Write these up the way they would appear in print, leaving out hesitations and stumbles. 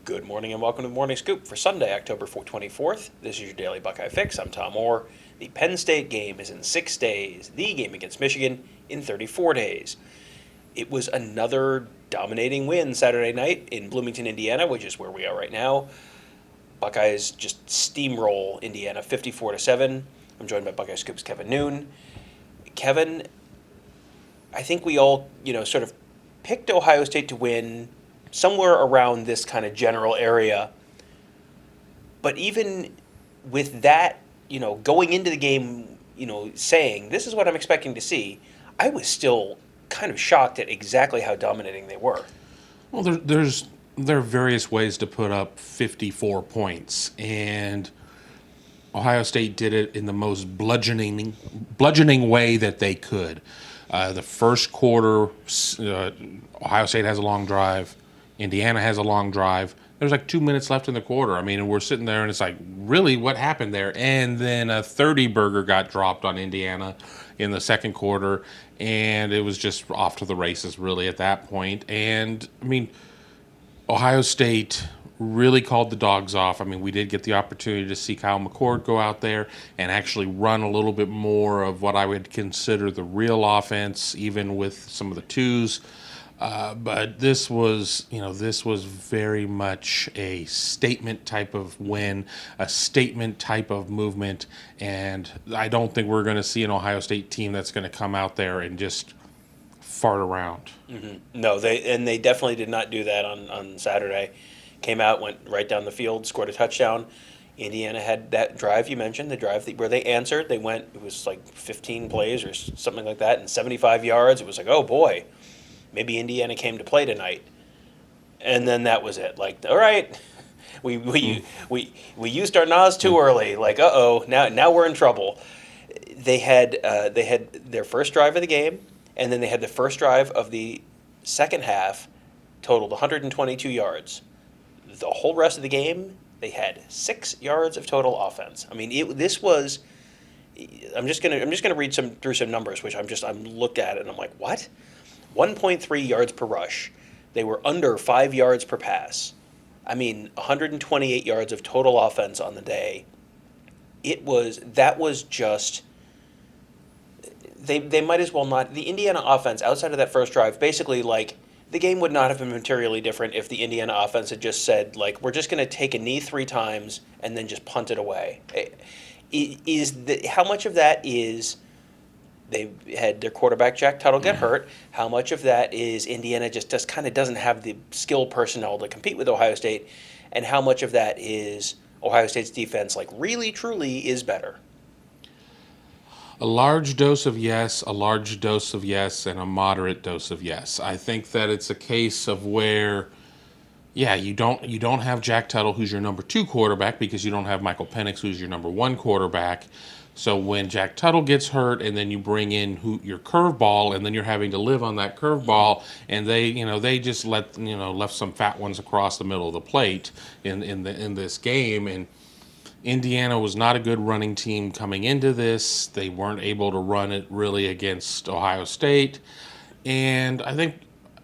Good morning and welcome to the Morning Scoop for Sunday, October 24th. This is your daily Buckeye fix. I'm Tom Orr. The Penn State game is in 6 days. The game against Michigan in 34 days. It was another dominating win Saturday night in Bloomington, Indiana, which is where we are right now. Buckeyes just steamroll Indiana 54-7. I'm joined by Buckeye Scoop's Kevin Noon. Kevin, I think we all, sort of picked Ohio State to win somewhere around this kind of general area. But even with that, going into the game, saying this is what I'm expecting to see, I was still kind of shocked at exactly how dominating they were. Well, there are various ways to put up 54 points, and Ohio State did it in the most bludgeoning way that they could. The first quarter, Ohio State has a long drive. Indiana has a long drive. There's like 2 minutes left in the quarter. And we're sitting there and it's like, really, what happened there? And then a 30-burger got dropped on Indiana in the second quarter, and it was just off to the races, really, at that point. And, Ohio State really called the dogs off. We did get the opportunity to see Kyle McCord go out there and actually run a little bit more of what I would consider the real offense, even with some of the twos. But this was very much a statement type of win, a statement type of movement, and I don't think we're going to see an Ohio State team that's going to come out there and just fart around. Mm-hmm. No, they definitely did not do that on Saturday. Came out, went right down the field, scored a touchdown. Indiana had that drive you mentioned, the drive where they answered. They went, it was like 15 plays or something like that, and 75 yards. It was like, oh boy. Maybe Indiana came to play tonight, and then that was it. Like, all right, we used our NAS too early. Like, now we're in trouble. They had their first drive of the game, and then they had the first drive of the second half, totaled 122 yards. The whole rest of the game, they had 6 yards of total offense. This was. I'm just gonna read through some numbers, which I'm looked at it and I'm like, what? 1.3 yards per rush. They were under 5 yards per pass. 128 yards of total offense on the day. That was just, they might as well not, the Indiana offense outside of that first drive, basically like the game would not have been materially different if the Indiana offense had just said, like, we're just going to take a knee 3 times and then just punt it away. How much of that is they had their quarterback Jack Tuttle get hurt? How much of that is Indiana just kind of doesn't have the skill personnel to compete with Ohio State? And how much of that is Ohio State's defense, like, really, truly is better? A large dose of yes, a large dose of yes, and a moderate dose of yes. I think that it's a case of where, you don't have Jack Tuttle, who's your number 2 quarterback, because you don't have Michael Penix, who's your number 1 quarterback. So when Jack Tuttle gets hurt, and then you bring in your curveball, and then you're having to live on that curveball, and they just left some fat ones across the middle of the plate in this game, and Indiana was not a good running team coming into this. They weren't able to run it really against Ohio State, and I think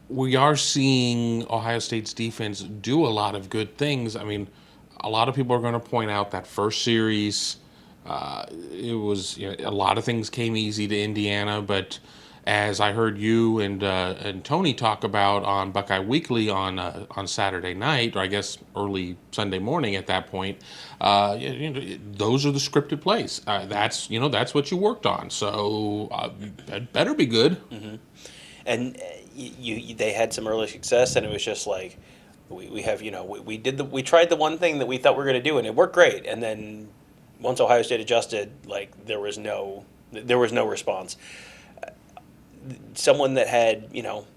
we are seeing Ohio State's defense do a lot of good things. A lot of people are going to point out that first series. It was a lot of things came easy to Indiana, but as I heard you and Tony talk about on Buckeye Weekly on Saturday night, or I guess early Sunday morning at that point, those are the scripted plays. That's what you worked on, so it better be good. Mm-hmm. And they had some early success, and it was just like we tried the one thing that we thought we were going to do, and it worked great, and then once Ohio State adjusted, like, there was no response. Someone that had,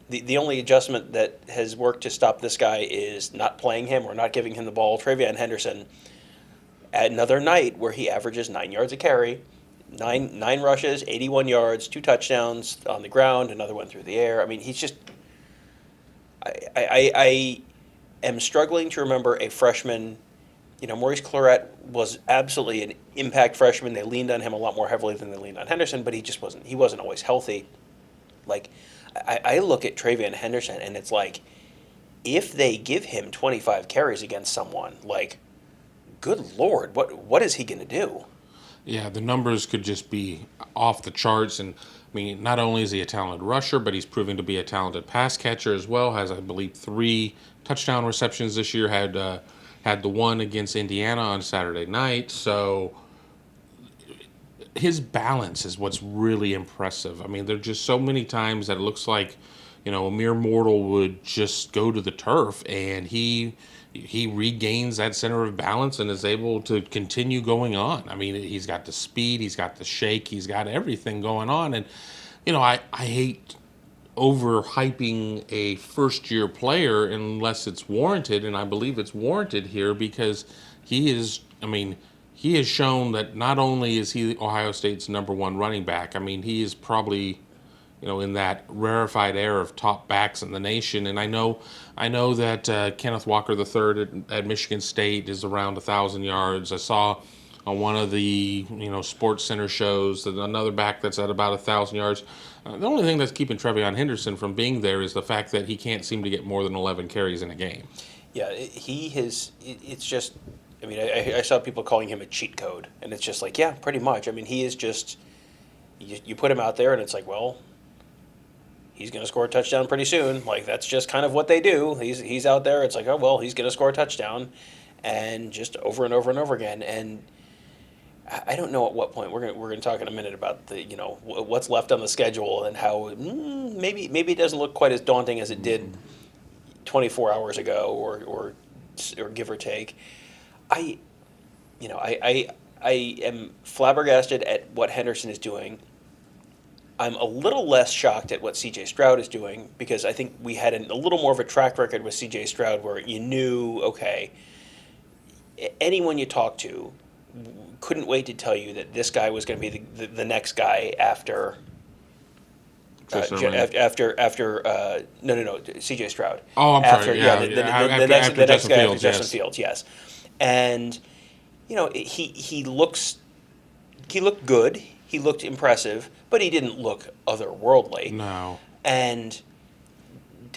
the only adjustment that has worked to stop this guy is not playing him or not giving him the ball. TreVeyon Henderson, at another night where he averages 9 yards a carry, nine rushes, 81 yards, 2 touchdowns on the ground, another one through the air. He's just. I am struggling to remember a freshman. Maurice Clarett was absolutely an impact freshman. They leaned on him a lot more heavily than they leaned on Henderson, but he wasn't always healthy. Like, I look at TreVeyon Henderson, and it's like if they give him 25 carries against someone, like, good Lord, what is he going to do? Yeah, the numbers could just be off the charts. And I mean, not only is he a talented rusher, but he's proving to be a talented pass catcher as well. Has, I believe, 3 touchdown receptions this year. Had the one against Indiana on Saturday night. So his balance is what's really impressive. I mean, there are just so many times that it looks like, a mere mortal would just go to the turf, and he regains that center of balance and is able to continue going on. I mean, he's got the speed, he's got the shake, he's got everything going on. And I hate overhyping a first year player unless it's warranted, and I believe it's warranted here because he has shown that not only is he Ohio State's number 1 running back, I mean, he is probably, in that rarefied air of top backs in the nation. And I know that Kenneth Walker III at Michigan State is around 1,000 yards. I saw on one of the Sports Center shows that another back that's at about 1,000 yards. The only thing that's keeping TreVeyon Henderson from being there is the fact that he can't seem to get more than 11 carries in a game. Yeah, he has. It's just. I mean, I saw people calling him a cheat code, and it's just like, yeah, pretty much. I mean, he is just. You put him out there, and it's like, well, he's going to score a touchdown pretty soon. Like, that's just kind of what they do. He's out there. It's like, oh, well, he's going to score a touchdown, and just over and over and over again. And I don't know at what point we're going to talk in a minute about the what's left on the schedule and how maybe it doesn't look quite as daunting as it did 24 hours ago or give or take. I am flabbergasted at what Henderson is doing. I'm a little less shocked at what CJ Stroud is doing because I think we had a little more of a track record with CJ Stroud where you knew, okay, anyone you talk to couldn't wait to tell you that this guy was going to be the next guy after CJ Stroud. Oh, I'm sorry. Yeah, the next guy after Justin Fields. Yes, and he looked good. He looked impressive, but he didn't look otherworldly. No. And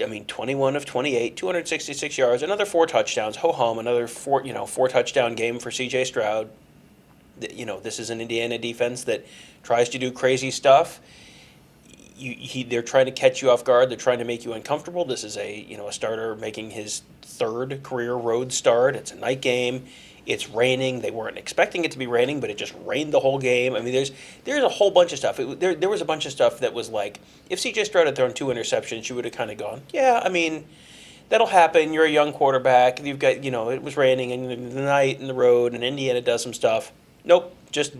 I mean, 21 of 28, 266 yards, another 4 touchdowns. Ho hum, another 4 touchdown game for CJ Stroud. This is an Indiana defense that tries to do crazy stuff. They're trying to catch you off guard. They're trying to make you uncomfortable. This is a starter making his 3rd career road start. It's a night game. It's raining. They weren't expecting it to be raining, but it just rained the whole game. I mean, there's a whole bunch of stuff. There was a bunch of stuff that was like, if CJ Stroud had thrown 2 interceptions, you would have kind of gone, yeah, I mean, that'll happen. You're a young quarterback. You've got, it was raining and the night and the road, and Indiana does some stuff. Nope, just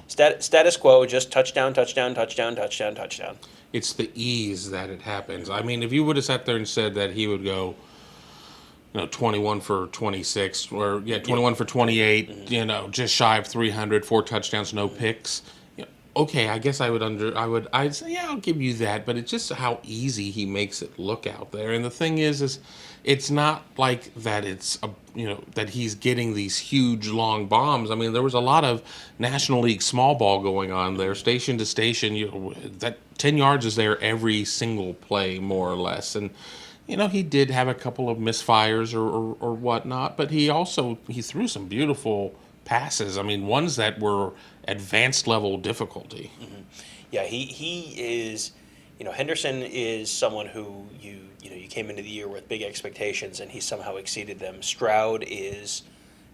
status quo, just touchdown, touchdown, touchdown, touchdown, touchdown. It's the ease that it happens. I mean, if you would have sat there and said that he would go, 21 for 26, or 21 for 28, just shy of 300, 4 touchdowns, no picks. Okay, I guess I'd say, yeah, I'll give you that, but it's just how easy he makes it look out there. And the thing is it's not like that that he's getting these huge long bombs. I mean, there was a lot of National League small ball going on there, station to station. That 10 yards is there every single play, more or less. And he did have a couple of misfires or whatnot, but he threw some beautiful passes. I mean, ones that were advanced level difficulty. Mm-hmm. Yeah, he is. Henderson is someone who you came into the year with big expectations, and he somehow exceeded them. Stroud is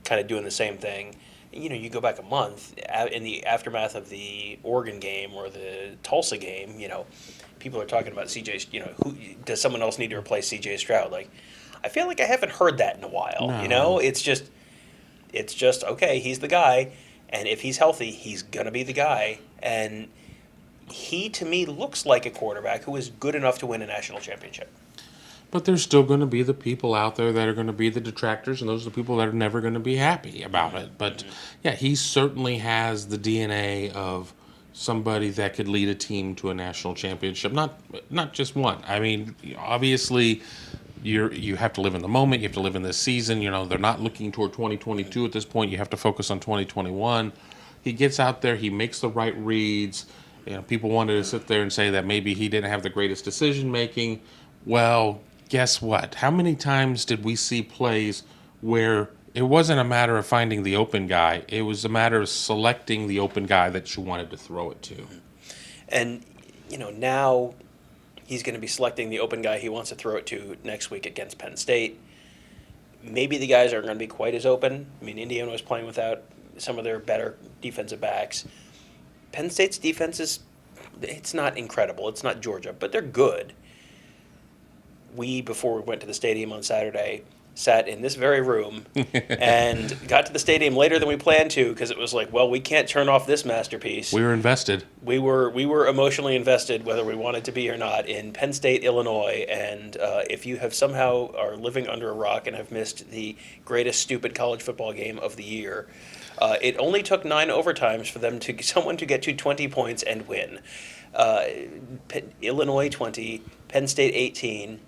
kind of doing the same thing. You go back a month in the aftermath of the Oregon game or the Tulsa game. People are talking about CJ. Who does someone else need to replace CJ Stroud? Like, I feel like I haven't heard that in a while. No. It's just okay. He's the guy, and if he's healthy, he's gonna be the guy. And he, to me, looks like a quarterback who is good enough to win a national championship. But there's still going to be the people out there that are going to be the detractors, and those are the people that are never going to be happy about it. But, yeah, he certainly has the DNA of somebody that could lead a team to a national championship. Not just one. I mean, obviously, you have to live in the moment. You have to live in this season. They're not looking toward 2022 at this point. You have to focus on 2021. He gets out there. He makes the right reads. People wanted to sit there and say that maybe he didn't have the greatest decision making. Well, guess what? How many times did we see plays where it wasn't a matter of finding the open guy, it was a matter of selecting the open guy that you wanted to throw it to? And, now he's going to be selecting the open guy he wants to throw it to next week against Penn State. Maybe the guys aren't going to be quite as open. I mean, Indiana was playing without some of their better defensive backs. Penn State's defense it's not incredible. It's not Georgia, but they're good. Before we went to the stadium on Saturday, sat in this very room and got to the stadium later than we planned to because it was like, well, we can't turn off this masterpiece. We were invested. We were emotionally invested, whether we wanted to be or not, in Penn State, Illinois. And if you have somehow are living under a rock and have missed the greatest stupid college football game of the year, it only took 9 overtimes for someone to get to 20 points and win. Illinois 20, Penn State 18.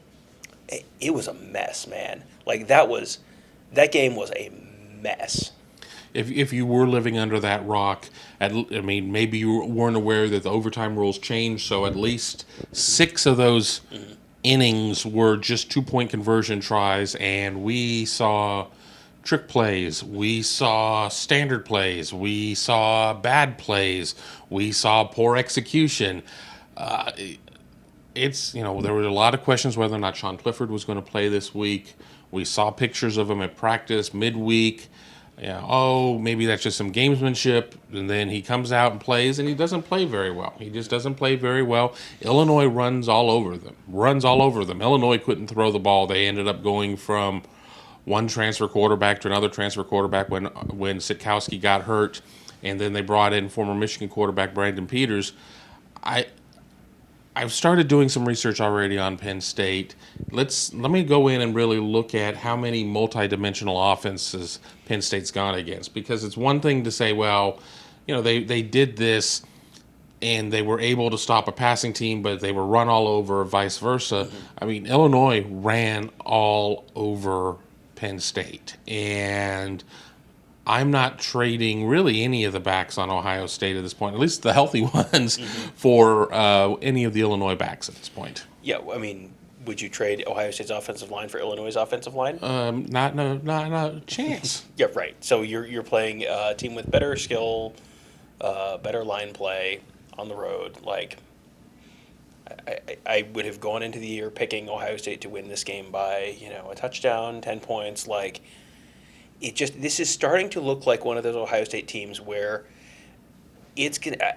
It was a mess, man. Like that game was a mess. If you were living under that rock, maybe you weren't aware that the overtime rules changed, so at least 6 of those innings were just 2-point conversion tries, and we saw trick plays, we saw standard plays, we saw bad plays, we saw poor execution. There were a lot of questions whether or not Sean Clifford was going to play this week. We saw pictures of him at practice midweek. Maybe that's just some gamesmanship. And then he comes out and plays, and he doesn't play very well. He just doesn't play very well. Illinois runs all over them. Illinois couldn't throw the ball. They ended up going from one transfer quarterback to another transfer quarterback when Sitkowski got hurt, and then they brought in former Michigan quarterback Brandon Peters. I've started doing some research already on Penn State. Let me go in and really look at how many multi-dimensional offenses Penn State's gone against, because it's one thing to say, well, they did this and they were able to stop a passing team, but they were run all over, vice versa. Mm-hmm. I mean, Illinois ran all over Penn State, and I'm not trading really any of the backs on Ohio State at this point, at least the healthy ones, for any of the Illinois backs at this point. Yeah, I mean, would you trade Ohio State's offensive line for Illinois' offensive line? Not a chance. Yeah, right. So you're playing a team with better skill, better line play on the road. Like, I would have gone into the year picking Ohio State to win this game by a touchdown, 10 points, like. This is starting to look like one of those Ohio State teams where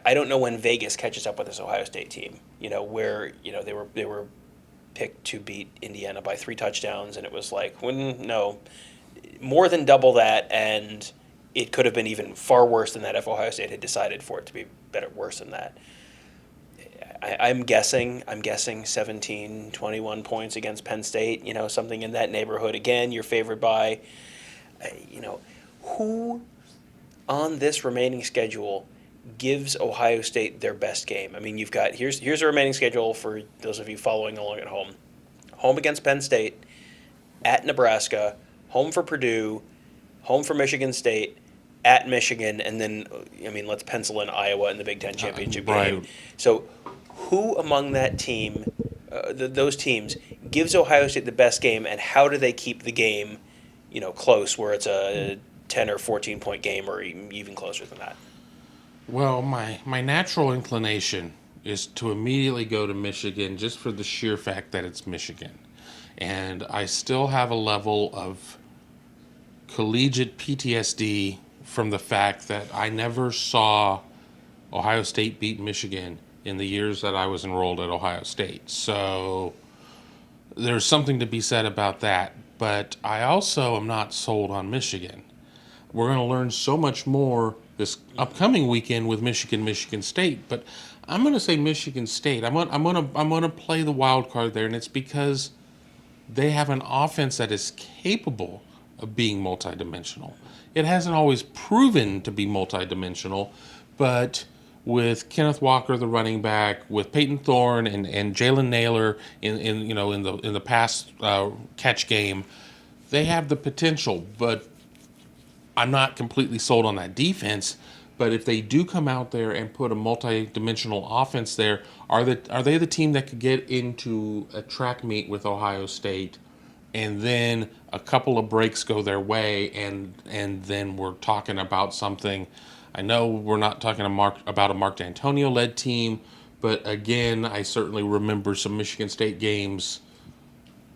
I don't know when Vegas catches up with this Ohio State team, where they were picked to beat Indiana by 3 touchdowns, and it was like, no, more than double that, and it could have been even far worse than that if Ohio State had decided for it to be worse than that. I'm guessing 17, 21 points against Penn State, something in that neighborhood. Again, you're favored by. Who on this remaining schedule gives Ohio State their best game? I mean, you've got here's a remaining schedule for those of you following along at home. Home against Penn State, at Nebraska, home for Purdue, home for Michigan State, at Michigan, and then let's pencil in Iowa in the Big Ten championship game. So, who among that team, those teams, gives Ohio State the best game, and how do they keep the game? Close, where it's a 10 or 14 point game, or even closer than that? Well, my natural inclination is to immediately go to Michigan just for the sheer fact that it's Michigan. And I still have a level of collegiate PTSD from the fact that I never saw Ohio State beat Michigan in the years that I was enrolled at Ohio State. So there's something to be said about that. But I also am not sold on Michigan. We're going to learn so much more this upcoming weekend with Michigan State. But I'm going to say Michigan State. I'm going to play the wild card there, and it's because they have an offense that is capable of being multidimensional. It hasn't always proven to be multidimensional, but with Kenneth Walker, the running back, with Peyton Thorne and Jalen Naylor in the past catch game, they have the potential. But I'm not completely sold on that defense. But if they do come out there and put a multi-dimensional offense there, are they the team that could get into a track meet with Ohio State, and then a couple of breaks go their way, and then we're talking about something? I know we're not talking about a Mark D'Antonio led team, but again, I certainly remember some Michigan State games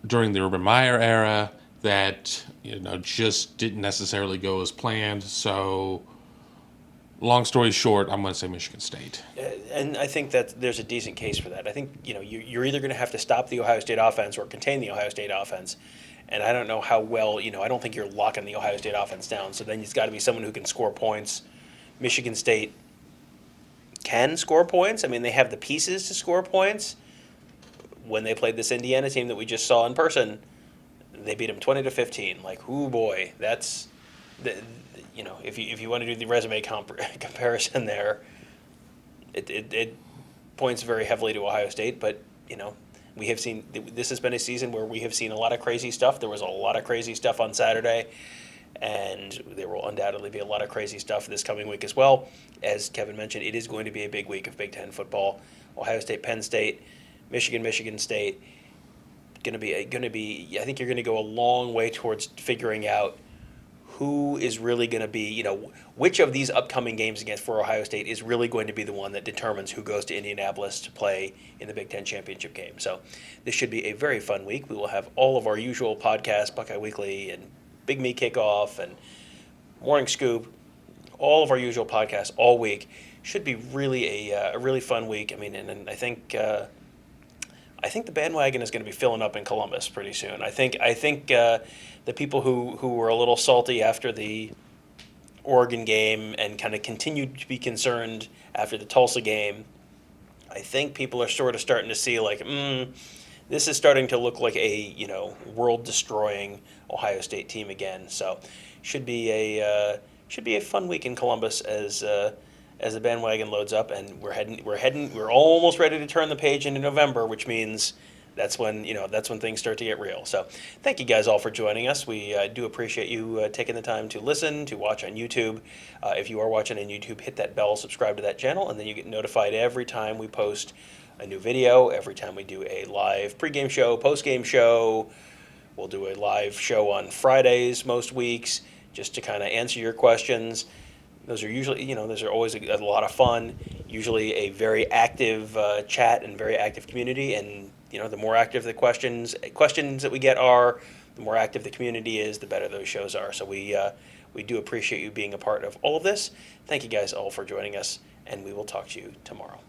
during the Urban Meyer era that just didn't necessarily go as planned. So, long story short, I'm going to say Michigan State. And I think that there's a decent case for that. I think you're either going to have to stop the Ohio State offense or contain the Ohio State offense. And I don't know how well, I don't think you're locking the Ohio State offense down. So then it's got to be someone who can score points. Michigan State can score points. I mean, they have the pieces to score points. When they played this Indiana team that we just saw in person, they beat them 20-15. Like, oh boy, that's if you want to do the resume comparison there, it points very heavily to Ohio State. But we have seen, this has been a season where we have seen a lot of crazy stuff. There was a lot of crazy stuff on Saturday, and there will undoubtedly be a lot of crazy stuff this coming week as well. As Kevin mentioned, it is going to be a big week of Big Ten football. Ohio State, Penn State, Michigan State. Going to be. I think you're going to go a long way towards figuring out who is really going to be. Which of these upcoming games for Ohio State is really going to be the one that determines who goes to Indianapolis to play in the Big Ten championship game. So this should be a very fun week. We will have all of our usual podcasts, Buckeye Weekly and Big Me Kickoff and Morning Scoop, all of our usual podcasts all week. Should be really a really fun week. I mean, and I think the bandwagon is going to be filling up in Columbus pretty soon. I think the people who were a little salty after the Oregon game and kind of continued to be concerned after the Tulsa game, I think people are sort of starting to see like, this is starting to look like a world-destroying Ohio State team again. So should be a fun week in Columbus as the bandwagon loads up, and we're almost ready to turn the page into November, which means that's when things start to get real. So thank you guys all for joining us. We do appreciate you taking the time to listen, to watch on YouTube. If you are watching on YouTube, hit that bell, subscribe to that channel, and then you get notified every time we post a new video, every time we do a live pregame show, postgame show. We'll do a live show on Fridays most weeks just to kind of answer your questions. Those are usually, those are always a lot of fun, usually a very active chat and very active community. And, the more active the questions that we get are, the more active the community is, the better those shows are. So we do appreciate you being a part of all of this. Thank you guys all for joining us, and we will talk to you tomorrow.